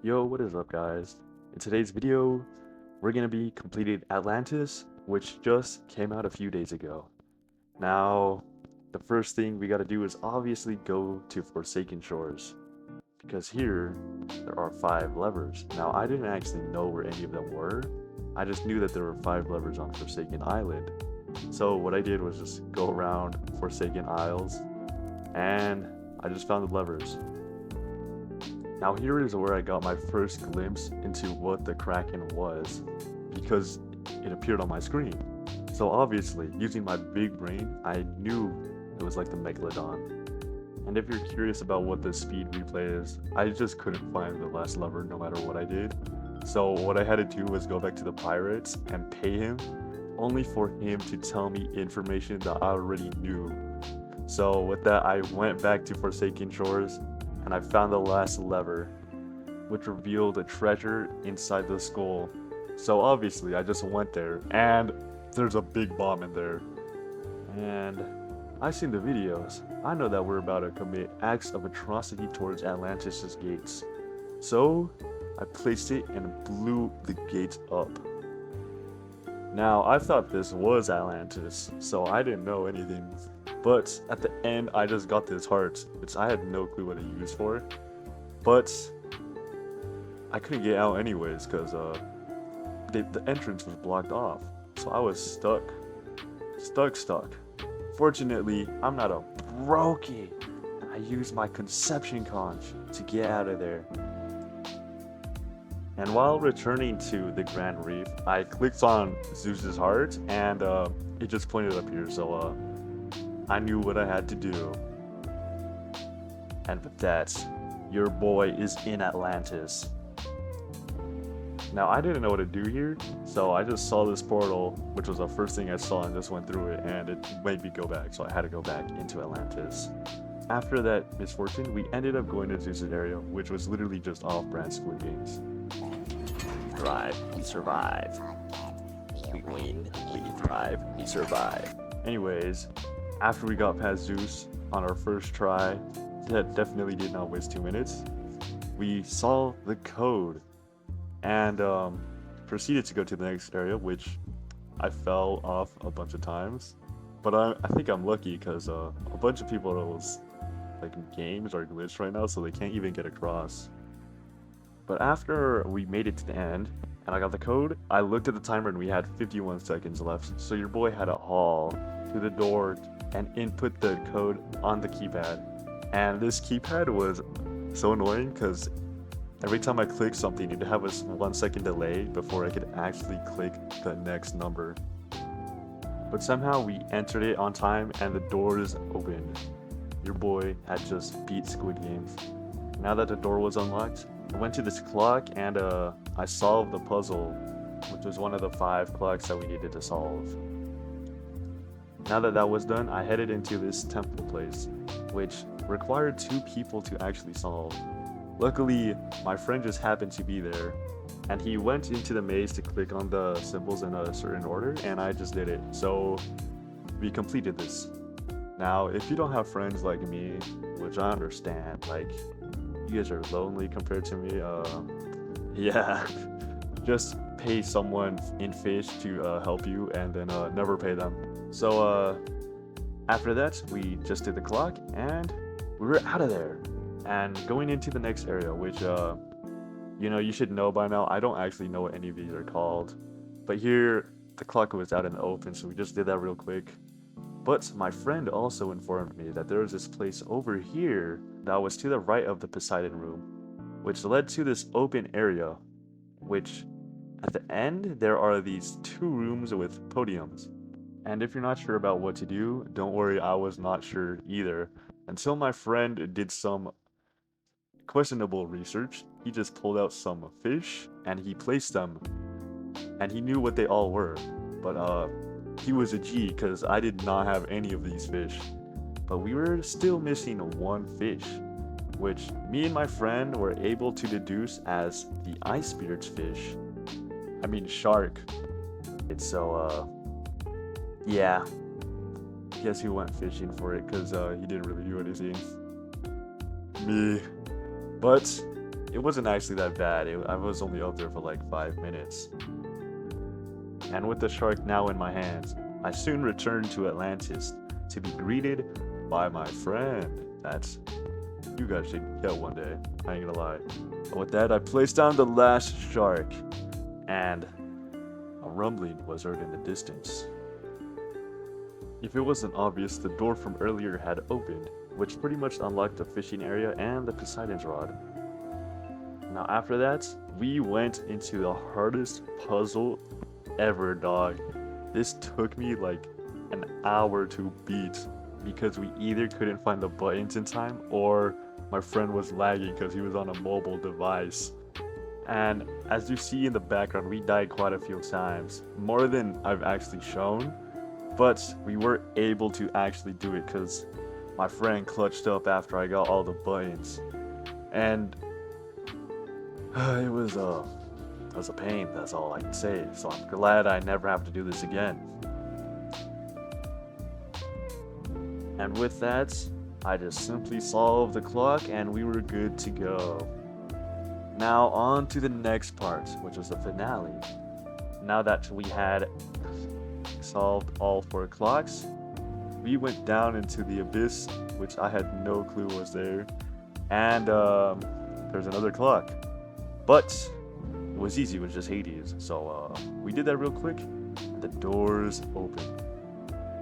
Yo, what is up, guys? In today's video, we're gonna be completing Atlantis, which just came out a few days ago. Now, the first thing we gotta do is obviously go to Forsaken Shores, because here there are 5 levers. Now, I didn't actually know where any of them were. I just knew that there were 5 levers on Forsaken Island. So what I did was just go around Forsaken Isles, and I just found the levers. Now here is where I got my first glimpse into what the Kraken was, because it appeared on my screen. So obviously, using my big brain, I knew it was like the Megalodon. And if you're curious about what the speed replay is, I just couldn't find the last lever no matter what I did. So what I had to do was go back to the pirates and pay him, only for him to tell me information that I already knew. So with that, I went back to Forsaken Shores, and I found the last lever, which revealed a treasure inside the skull. So obviously I just went there, and there's a big bomb in there. And I've seen the videos. I know that we're about to commit acts of atrocity towards Atlantis' gates. So I placed it and blew the gates up. Now, I thought this was Atlantis, so I didn't know anything. But at the end, I just got this heart, which I had no clue what to use for. But I couldn't get out anyways, because the entrance was blocked off. So I was stuck. Fortunately, I'm not a brokey, and I used my conception conch to get out of there. And while returning to the Grand Reef, I clicked on Zeus's heart, and it just pointed up here, so I knew what I had to do. And with that, your boy is in Atlantis. Now, I didn't know what to do here, so I just saw this portal, which was the first thing I saw, and just went through it, and it made me go back, so I had to go back into Atlantis. After that misfortune, we ended up going to Zeus's area, which was literally just off-brand Squid Games. Thrive, we survive. We win, we thrive, we survive. Anyways, after we got past Zeus on our first try, that definitely did not waste 2 minutes, we saw the code and proceeded to go to the next area, which I fell off a bunch of times. But I think I'm lucky because a bunch of people's games are glitched right now, so they can't even get across. But after we made it to the end, and I got the code, I looked at the timer and we had 51 seconds left. So your boy had to haul to the door and input the code on the keypad. And this keypad was so annoying because every time I clicked something, it'd have a 1 second delay before I could actually click the next number. But somehow we entered it on time and the doors opened. Your boy had just beat Squid Games. Now that the door was unlocked, I went to this clock and I solved the puzzle, which was one of the 5 clocks that we needed to solve. Now that that was done, I headed into this temple place, which required 2 people to actually solve. Luckily, my friend just happened to be there, and he went into the maze to click on the symbols in a certain order, and I just did it. So we completed this. Now, if you don't have friends like me, which I understand, you guys are lonely compared to me, yeah, just pay someone in Fisch to help you, and then never pay them. So after that, we just did the clock, and we were out of there, and going into the next area, which you should know by now. I don't actually know what any of these are called, but here the clock was out in the open, so we just did that real quick. But my friend also informed me that there was this place over here that was to the right of the Poseidon room, which led to this open area, which at the end there are these 2 rooms with podiums. And if you're not sure about what to do, don't worry, I was not sure either, until my friend did some questionable research. He just pulled out some fish and he placed them, and he knew what they all were, but he was a G because I did not have any of these fish. But we were still missing 1 fish, which me and my friend were able to deduce as the ice spirit's fish. I mean shark. So yeah, guess he went fishing for it because he didn't really do anything. Me. But it wasn't actually that bad. I was only up there for like 5 minutes. And with the shark now in my hands, I soon returned to Atlantis to be greeted by my friend. That's... You guys should get one day. I ain't gonna lie. And with that, I placed down the last shark, and a rumbling was heard in the distance. If it wasn't obvious, the door from earlier had opened, which pretty much unlocked the fishing area and the Poseidon's rod. Now after that, we went into the hardest puzzle ever, dog. This took me like an hour to beat because we either couldn't find the buttons in time or my friend was lagging because he was on a mobile device. And as you see in the background, we died quite a few times, more than I've actually shown, but we were able to actually do it because my friend clutched up after I got all the buttons. And it was a pain, that's all I can say. So I'm glad I never have to do this again. And with that, I just simply solved the clock and we were good to go. Now on to the next part, which was the finale. Now that we had solved all 4 clocks, we went down into the abyss, which I had no clue was there. And there's another clock. But it was easy, it was just Hades. So we did that real quick, and the doors opened.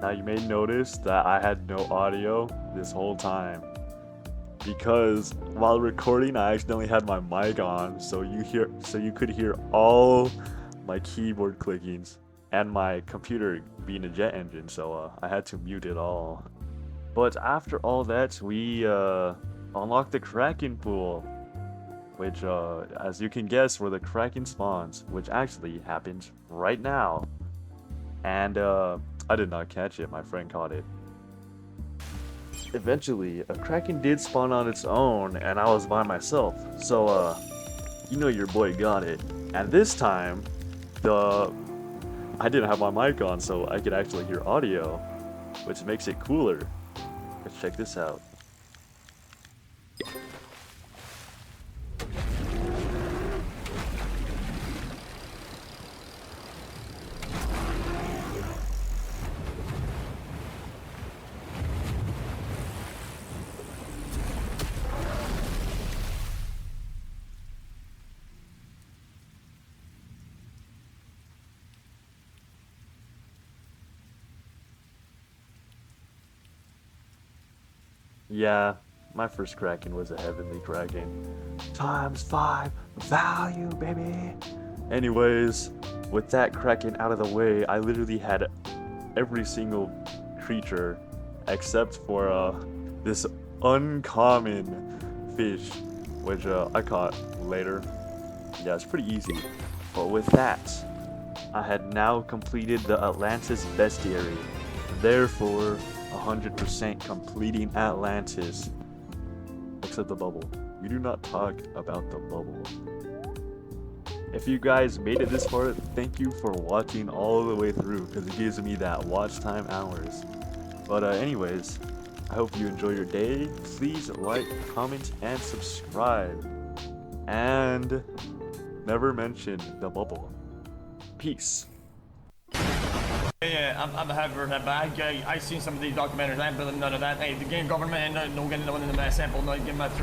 Now you may notice that I had no audio this whole time because while recording I accidentally had my mic on, so you could hear all my keyboard clickings and my computer being a jet engine, so I had to mute it all. But after all that, we unlocked the Kraken pool, which as you can guess where the Kraken spawns, which actually happens right now. And I did not catch it, my friend caught it. Eventually, a Kraken did spawn on its own, and I was by myself, so you know your boy got it. And this time, I didn't have my mic on, so I could actually hear audio, which makes it cooler. Let's check this out. Yeah, my first Kraken was a heavenly Kraken. ×5 value, baby! Anyways, with that Kraken out of the way, I literally had every single creature except for this uncommon fish, which I caught later. Yeah, it's pretty easy. But with that, I had now completed the Atlantis bestiary. Therefore, 100% completing Atlantis. Except the bubble. We do not talk about the bubble. If you guys made it this far, thank you for watching all the way through, because it gives me that watch time hours. But anyways, I hope you enjoy your day. Please like, comment, and subscribe. And never mention the bubble. Peace. Yeah, I'm happy for that, but I seen some of these documentaries. I ain't believe none of that. Hey, the game government ain't no getting no one in the sample, no give my 3